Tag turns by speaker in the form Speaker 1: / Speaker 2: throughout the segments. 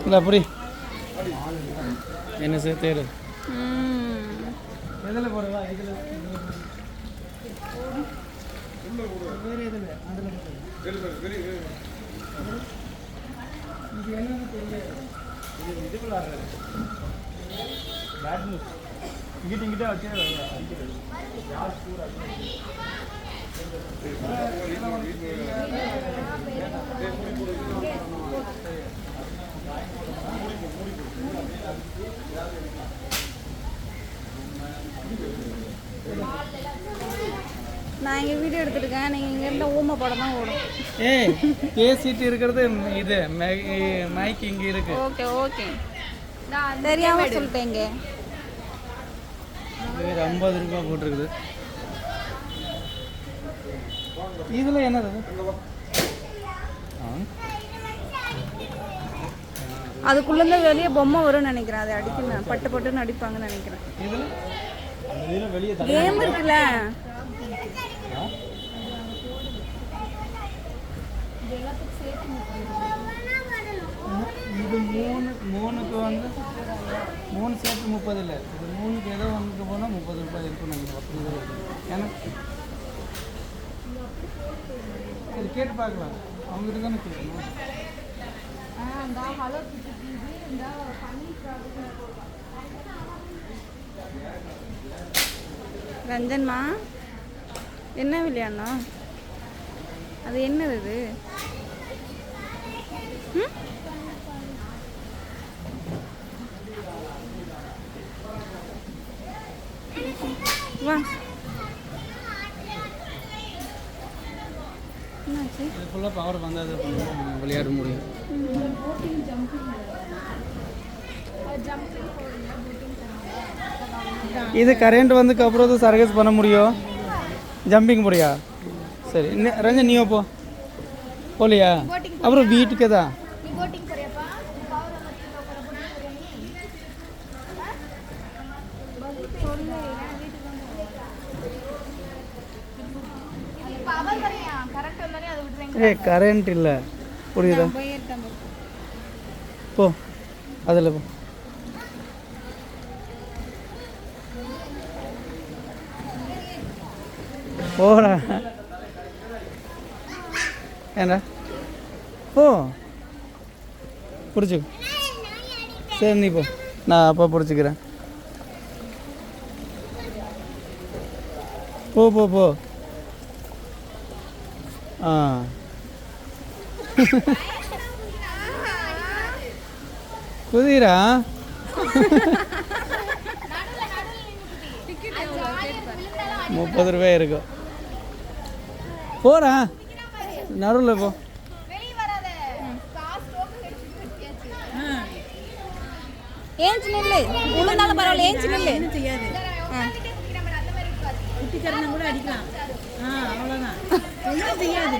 Speaker 1: இல்லை புரி என்ன சார் தேடு எதில் போடுவா இதில் வேறு எதில் அதில் இது என்னன்னு தெரியல இது விளாடுறது பேட் நியூஸ் இங்கிட்ட வச்சு அடிக்கிறது யார் ஸ்கூர்
Speaker 2: நான் இங்கே வீடியோ எடுத்துருக்கேன். நீங்கள் இங்கேருந்து ஊமை படம் தான் ஓடும்.
Speaker 1: பேசிட்டு இருக்கிறது இது மைக் இங்கே இருக்கு.
Speaker 2: ஓகே ஓகே தெரியாமல் சொல்லிட்டேங்க.
Speaker 1: வேறு 50 ரூபா போட்டிருக்குது. இதில் என்னது
Speaker 2: அதுக்குள்ளேருந்து வெளியே பொம்மை வரும்னு நினைக்கிறேன். அதை அடிக்கணும் பட்டு பட்டுன்னு அடிப்பாங்கன்னு நினைக்கிறேன். கேம் இருக்குல்ல
Speaker 1: இது மூணுக்கு வந்து 3 சேர்த்து 30 இல்லை. இது 3க்கு ஏதோ ஒன்றுக்கு போனால் 30 ரூபாய் இருக்குன்னு நினைக்கிறேன். அப்படி தான் இருக்குது. எனக்கு இது கேட்டு பார்க்கலாம். அவங்ககிட்ட தானே கேட்கணும்.
Speaker 2: ரஞ்சன்மா என்ன விளையாடனா? அது என்னது இது? வா
Speaker 1: இது ஃபுல்லாக பவர் வந்தது விளையாட முடியும். இது கரண்ட் வந்துக்கு அப்புறம் தான் சர்வீஸ் பண்ண முடியும். ஜம்பிங் போறியா? சரி ரஞ்சன் நீயோ போலியா? அப்புறம் வீட்டுக்கு தான் கரண்ட் இல்லை. புரியுதா? போ அதில் போ. போடா ஏண்டா போ பிடிச்சிக்கோ. சரி நீ போ, நான் அப்போ பிடிச்சிக்கிறேன். போ போ போ. ஆ குதிரா 30 ரூபாய் இருக்கும். போறா நடுவில் போ.
Speaker 2: ஏஞ்சி நில்லு. உளுந்தாலும் பரவாயில்ல, ஏஞ்சி நில்லு. என்ன செய்யாது.
Speaker 3: குட்டிக்கரணம் கூட அடிக்கலாம். அவ்வளோதான். ஒன்றும் செய்யாது.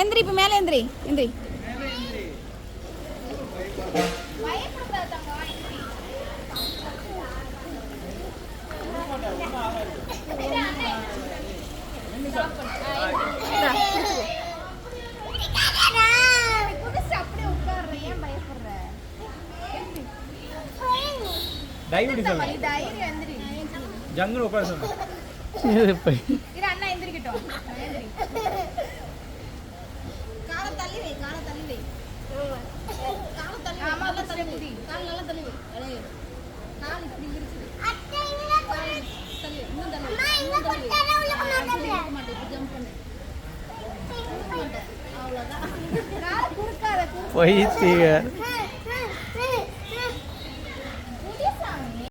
Speaker 2: எந்திரி, இப்போ மேலே எந்திரி. எந்திரி.
Speaker 1: ஜங்கல் உட்கார
Speaker 2: அண்ணா எந்திரிக்கட்டும். காலை தள்ளி வை, காலை தள்ளி வை. காலை தள்ளி வை. ஆமா நல்லா தள்ளி வை. கால் நல்லா தள்ளி வை. கால் இப்படி இருக்குது. தள்ளி இன்னும் தள்ளி. இன்னும் தள்ளி. மாட்டேன். ஜம்ப் பண்ணு. அவ்வளவுதான். கால் குறுக்காத.
Speaker 1: போய்